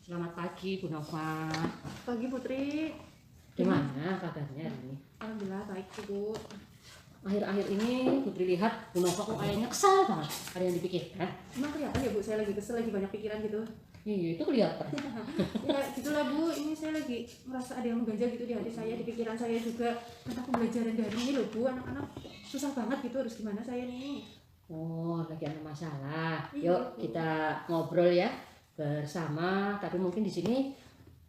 Selamat pagi Bu Nova. Pagi Putri. Gimana kabarnya hari ini? Alhamdulillah baik Bu. Akhir-akhir ini Putri lihat Bu Nova kok kayaknya kesal banget. Ada yang dipikirkan? Emang kelihatan ya Bu, saya lagi kesel, lagi banyak pikiran gitu. Iya itu kelihatan. Ya gitulah Bu, ini saya lagi merasa ada yang mengganjal gitu di hati saya, di pikiran saya juga tentang pembelajaran daring ini loh Bu. Anak-anak susah banget gitu, harus gimana saya nih? Oh lagi ada masalah. Iya, Yuk Bu. kita ngobrol ya bersama. Tapi mungkin di sini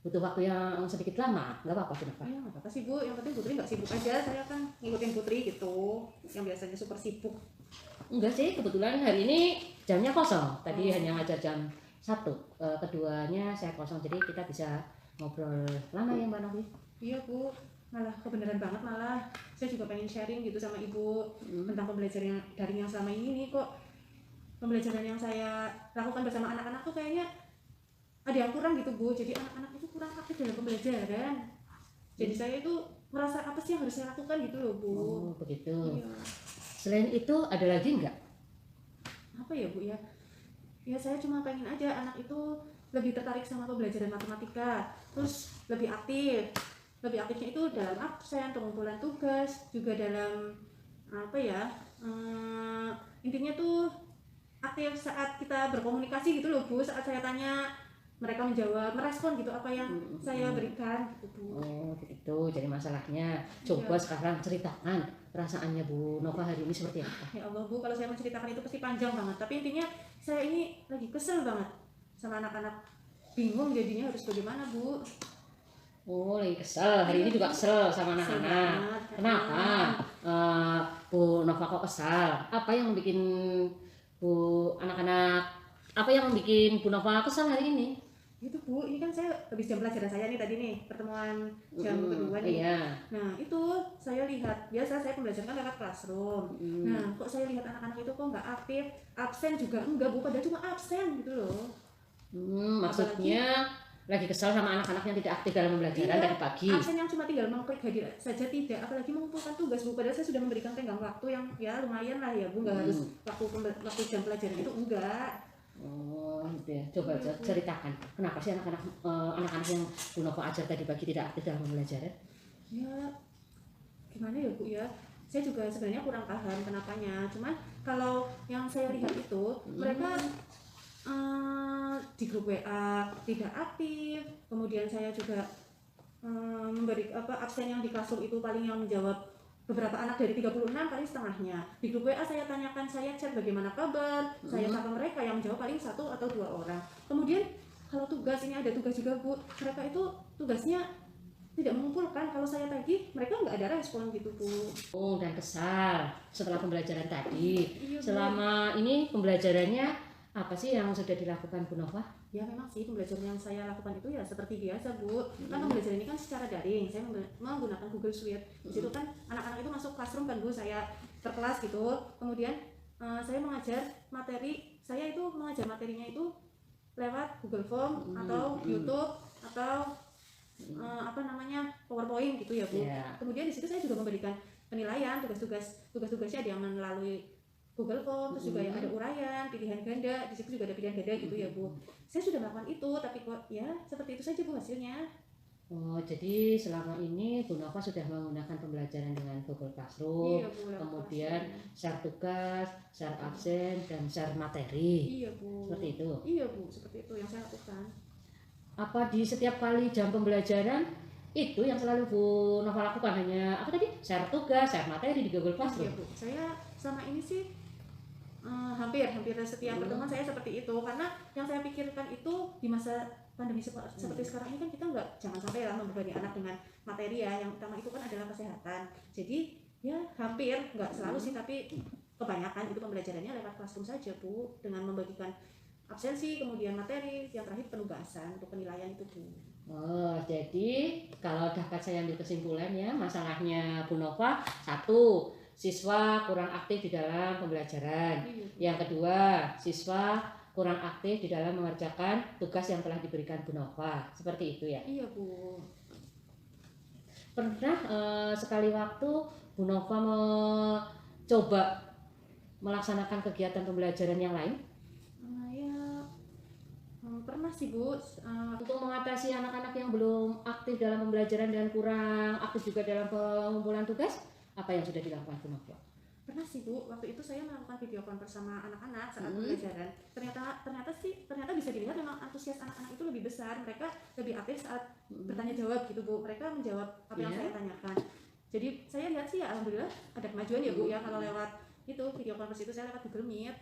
butuh waktu yang sedikit lama. Nggak apa-apa Bu Nova. Iya nggak apa-apa sih Bu, yang penting Putri nggak sibuk aja. Saya kan ngikutin Putri gitu, yang biasanya super sibuk. Enggak sih, kebetulan hari ini jamnya kosong. Tadi hanya ngajar jam 1. Keduanya saya kosong, jadi kita bisa ngobrol lama ya Mbak Novi. Iya Bu, malah kebenaran banget malah. Saya juga pengen sharing gitu sama Ibu tentang pembelajaran daring yang selama ini nih, kok pembelajaran yang saya lakukan bersama anak-anak tuh kayaknya ada yang kurang gitu Bu. Jadi anak-anak itu kurang aktif dalam pembelajaran. Jadi saya itu merasa apa sih yang harus saya lakukan gitu loh Bu. Oh begitu. Iya. Selain itu ada lagi nggak? Apa ya Bu ya? Ya saya cuma pengen aja anak itu lebih tertarik sama pembelajaran matematika, terus lebih aktif. Lebih aktifnya itu dalam absen, pengumpulan tugas, juga dalam apa ya? Intinya tuh aktif saat kita berkomunikasi gitu loh Bu. Saat saya tanya mereka menjawab, merespon gitu apa yang saya berikan gitu Bu. Oh begitu. Jadi masalahnya coba sekarang ceritakan perasaannya Bu Nova hari ini seperti apa? Ya Allah Bu, kalau saya menceritakan itu pasti panjang banget. Tapi intinya saya ini lagi kesel banget sama anak-anak. Bingung jadinya harus bagaimana Bu. Oh lagi kesel. Hari ini juga kesel sama Kesel anak-anak. banget. Kenapa? Bu Nova kok kesal? Apa yang membuat Bu anak-anak? Apa yang membuat Bu Nova kesal hari ini? Gitu Bu, ini kan saya habis jam pelajaran saya nih tadi nih, pertemuan jam kedua nih. Iya. Nah itu saya lihat, biasa saya pembelajaran kan lewat classroom. Nah kok saya lihat anak-anak itu kok nggak aktif, absen juga enggak Bu, padahal cuma absen gitu loh. Maksudnya lagi kesal sama anak-anak yang tidak aktif dalam pembelajaran dari pagi. Absen yang cuma tinggal mengklik hadir saja tidak, apalagi mengumpulkan tugas Bu, padahal saya sudah memberikan tenggang waktu yang ya lumayan lah ya Bu, nggak harus waktu jam pelajaran itu enggak. Oh gitu ya. Coba ceritakan kenapa sih anak-anak yang Bu Nova ajar tadi pagi tidak aktif dalam pembelajaran? Ya gimana ya Bu ya, saya juga sebenarnya kurang paham kenapanya. Cuman kalau yang saya lihat itu mereka di grup WA tidak aktif. Kemudian saya juga memberi absen yang di classroom itu paling yang menjawab beberapa anak dari 36 paling setengahnya. Di grup WA saya tanyakan, saya chat bagaimana kabar, saya sapa mereka, yang menjawab paling 1 atau 2 orang. Kemudian kalau tugas, ini ada tugas juga Bu, mereka itu tugasnya tidak mengumpulkan. Kalau saya tagih mereka nggak ada respon gitu Bu. Oh dan kesal setelah pembelajaran tadi. Iya, Bu. Selama ini pembelajarannya apa sih yang sudah dilakukan Bu Nova? Ya memang sih pembelajaran yang saya lakukan itu ya seperti biasa Bu. Kan pembelajaran ini kan secara daring, saya menggunakan Google Suite. Di situ kan anak-anak itu masuk classroom kan Bu, saya per kelas gitu. Kemudian saya mengajar materi, saya itu mengajar materinya itu lewat Google Form atau YouTube atau PowerPoint gitu ya Bu. Kemudian di situ saya juga memberikan penilaian tugasnya ada yang melalui Google Form, terus juga yang ada uraian, pilihan ganda, di situ juga ada pilihan ganda gitu ya Bu. Saya sudah melakukan itu, tapi kok ya seperti itu saja Bu hasilnya. Oh jadi selama ini Bu Nova sudah menggunakan pembelajaran dengan Google Classroom, Iya, Bu, kemudian share tugas, share absen, dan share materi. Iya Bu. Seperti itu. Iya Bu, seperti itu yang saya lakukan. Apa di setiap kali jam pembelajaran itu yang selalu Bu Nova lakukan hanya apa tadi? Share tugas, share materi di Google Classroom? Iya Bu, saya selama ini sih hampir setiap pertemuan saya seperti itu, karena yang saya pikirkan itu di masa pandemi seperti sekarang ini kan kita jangan sampai lah membebani anak dengan materi ya, yang utama itu kan adalah kesehatan. Jadi ya hampir, nggak selalu sih, tapi kebanyakan itu pembelajarannya lewat classroom saja Bu, dengan membagikan absensi, kemudian materi, yang terakhir penugasan untuk penilaian itu Bu. Oh, jadi kalau dapat saya ambil kesimpulan ya, masalahnya Bu Nova, 1, siswa kurang aktif di dalam pembelajaran. Yang kedua, siswa kurang aktif di dalam mengerjakan tugas yang telah diberikan Bu Nova. Seperti itu ya? Iya Bu. Pernah sekali waktu Bu Nova mencoba melaksanakan kegiatan pembelajaran yang lain? Pernah sih Bu. Untuk mengatasi anak-anak yang belum aktif dalam pembelajaran dan kurang aktif juga dalam pengumpulan tugas, apa yang sudah dilakukan Bu Nova? Pernah sih Bu, waktu itu saya melakukan video call bersama anak-anak saat pembelajaran. Ternyata bisa dilihat memang antusias anak-anak itu lebih besar, mereka lebih aktif saat bertanya jawab gitu Bu. Mereka menjawab apa yang saya tanyakan. Jadi saya lihat sih ya alhamdulillah ada kemajuan ya Bu ya, kalau lewat itu video conference itu saya lewat Google Meet.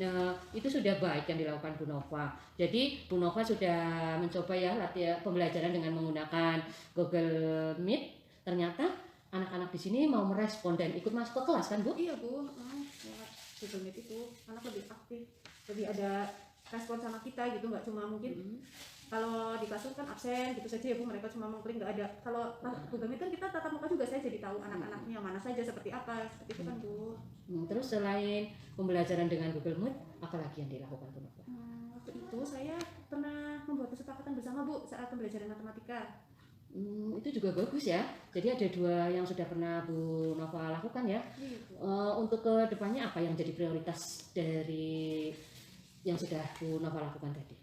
Nah, itu sudah baik yang dilakukan Bu Nova. Jadi Bu Nova sudah mencoba ya latihan pembelajaran dengan menggunakan Google Meet. Ternyata anak-anak di sini mau merespon dan ikut masuk ke kelas kan Bu? Iya Bu, lewat Google Meet itu anak lebih aktif, lebih ada respon sama kita gitu, nggak cuma mungkin kalau di kelas kan absen gitu saja ya Bu, mereka cuma mengklik nggak ada. Kalau Google Meet kan kita tatap muka juga, saya jadi tahu anak-anaknya mana saja, seperti apa, seperti itu kan Bu. Terus selain pembelajaran dengan Google Meet, apa lagi yang dilakukan Bu Nova? Waktu itu saya pernah membuat kesepakatan bersama Bu saat pembelajaran matematika. Itu juga bagus ya. Jadi ada 2 yang sudah pernah Bu Nova lakukan ya. Untuk kedepannya apa yang jadi prioritas dari yang sudah Bu Nova lakukan tadi?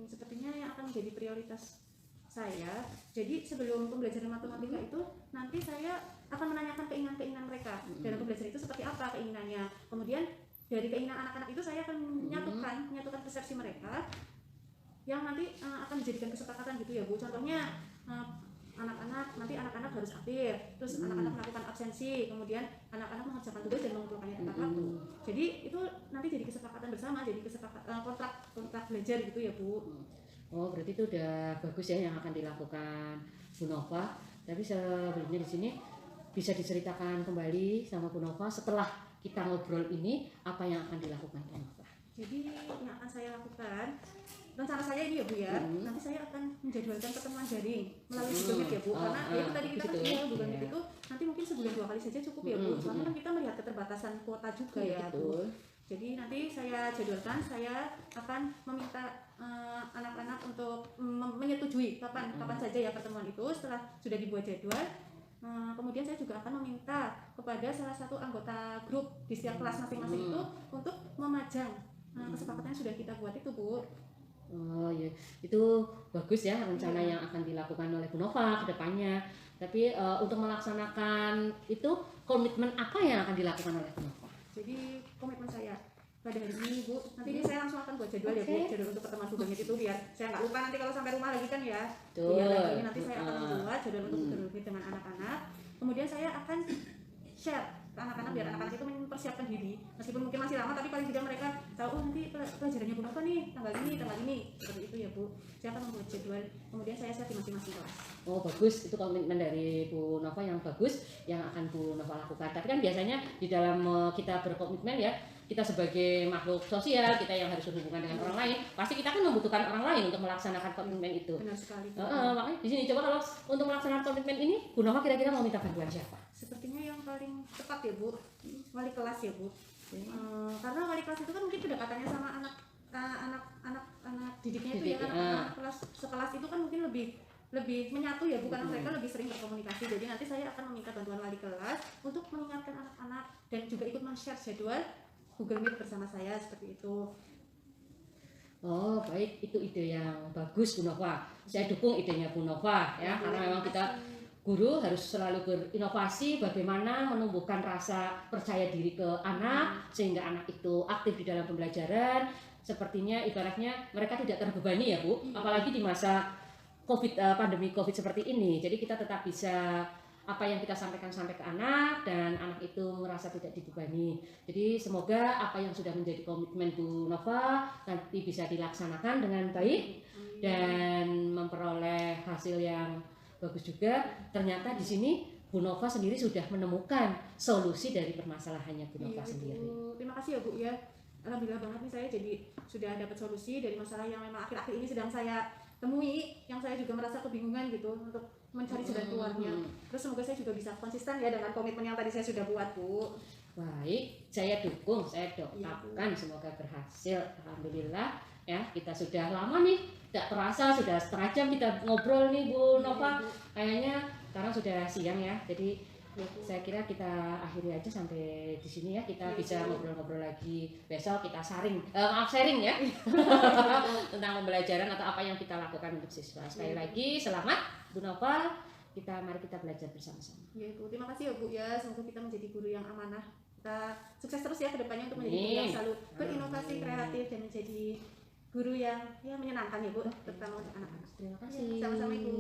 Sepertinya yang akan menjadi prioritas saya. Jadi sebelum pembelajaran matematika itu nanti saya akan menanyakan keinginan-keinginan mereka. Dalam pembelajaran itu seperti apa keinginannya. Kemudian dari keinginan anak-anak itu saya akan menyatukan persepsi mereka yang nanti akan dijadikan kesepakatan gitu ya Bu. Contohnya anak-anak harus aktif, terus anak-anak melakukan absensi, kemudian anak-anak mengerjakan tugas dan mengumpulkannya tepat waktu. Jadi itu nanti jadi kesepakatan bersama, jadi kesepakatan kontrak belajar gitu ya Bu. Oh, berarti itu udah bagus ya yang akan dilakukan Bu Nova. Tapi sebelumnya di sini bisa diceritakan kembali sama Bu Nova setelah kita ngobrol ini apa yang akan dilakukan Bu Nova? Jadi yang akan saya lakukan, rencana saya ini ya Bu ya, nanti saya akan menjadwalkan pertemuan daring melalui Google Meet ya Bu, karena ya itu tadi kita kan Google Meet itu nanti mungkin sebulan 2 kali saja cukup ya Bu, soalnya kan kita melihat keterbatasan kuota juga ya Bu. Jadi nanti saya jadwalkan, saya akan meminta anak-anak untuk menyetujui kapan saja ya pertemuan itu. Setelah sudah dibuat jadwal, kemudian saya juga akan meminta kepada salah satu anggota grup di setiap kelas masing-masing itu untuk memajang kesepakatan yang sudah kita buat itu Bu. Oh ya, itu bagus ya rencana yang akan dilakukan oleh Bu Nova ke depannya. Tapi untuk melaksanakan itu komitmen apa yang akan dilakukan oleh Bu Nova? Jadi komitmen saya pada hari ini Bu, nanti ini saya langsung akan buat jadwal ya Bu, jadwal untuk pertemuan Google Meet itu biar saya nggak lupa nanti kalau sampai rumah lagi kan ya. Biar lagi nanti saya akan membuat jadwal untuk Google Meet dengan anak-anak. Kemudian saya akan share ke anak-anak biar anak-anak itu mempersiapkan diri, meskipun mungkin masih lama tapi paling tidak mereka tahu nanti pelajarannya Bu Nova nih tanggal ini seperti itu ya Bu. Saya akan membuat jadwal, kemudian saya share di masing-masing kelas. Oh bagus, itu komitmen dari Bu Nova yang bagus yang akan Bu Nova lakukan. Tapi kan biasanya di dalam kita berkomitmen ya, kita sebagai makhluk sosial, kita yang harus berhubungan dengan orang lain, pasti kita kan membutuhkan orang lain untuk melaksanakan komitmen itu. Benar sekali. Makanya di sini coba kalau untuk melaksanakan komitmen ini, Bu Nova kira-kira mau minta bantuan siapa? Sepertinya yang paling tepat ya Bu, wali kelas ya Bu. Karena wali kelas itu kan mungkin kedekatannya sama anak didiknya itu ya, anak kelas sekelas itu kan mungkin lebih menyatu ya Bu, karena mereka lebih sering berkomunikasi. Jadi nanti saya akan meminta bantuan wali kelas untuk mengingatkan anak-anak dan juga ikut men-share jadwal Google Meet bersama saya seperti itu. Oh baik, itu ide yang bagus Bu Nova. Saya dukung idenya Bu Nova ya, karena memang kita guru harus selalu berinovasi bagaimana menumbuhkan rasa percaya diri ke anak sehingga anak itu aktif di dalam pembelajaran. Sepertinya ibaratnya mereka tidak terbebani ya Bu, apalagi di masa pandemi Covid seperti ini. Jadi kita tetap bisa apa yang kita sampaikan sampai ke anak dan anak itu merasa tidak dibebani. Jadi semoga apa yang sudah menjadi komitmen Bu Nova nanti bisa dilaksanakan dengan baik dan memperoleh hasil yang bagus juga. Ternyata di sini Bu Nova sendiri sudah menemukan solusi dari permasalahannya Bu Nova sendiri. Terima kasih ya Bu ya. Alhamdulillah banget nih saya jadi sudah dapat solusi dari masalah yang memang akhir-akhir ini sedang saya temui, yang saya juga merasa kebingungan gitu untuk mencari jalan keluarnya. Terus semoga saya juga bisa konsisten ya dengan komitmen yang tadi saya sudah buat Bu. Baik, saya dukung, saya doakan semoga berhasil. Alhamdulillah ya, kita sudah lama nih, tidak terasa sudah setengah jam kita ngobrol nih Bu Nova. Kayaknya sekarang sudah siang ya, jadi Ya, Bu. Saya kira kita akhiri aja sampai di sini ya. Kita Ya, bisa Bu. ngobrol-ngobrol lagi besok, kita sharing ya tentang pembelajaran atau apa yang kita lakukan untuk siswa. Sekali Ya. lagi selamat Bu Nova. Mari kita belajar bersama-sama. Ya Bu, terima kasih ya Bu ya. Semoga kita menjadi guru yang amanah. Kita sukses terus ya ke depannya untuk menjadi guru yang selalu berinovasi, kreatif dan menjadi guru yang menyenangkan ya Bu, terutama untuk anak-anak. Terima kasih. Sama-sama Ibu.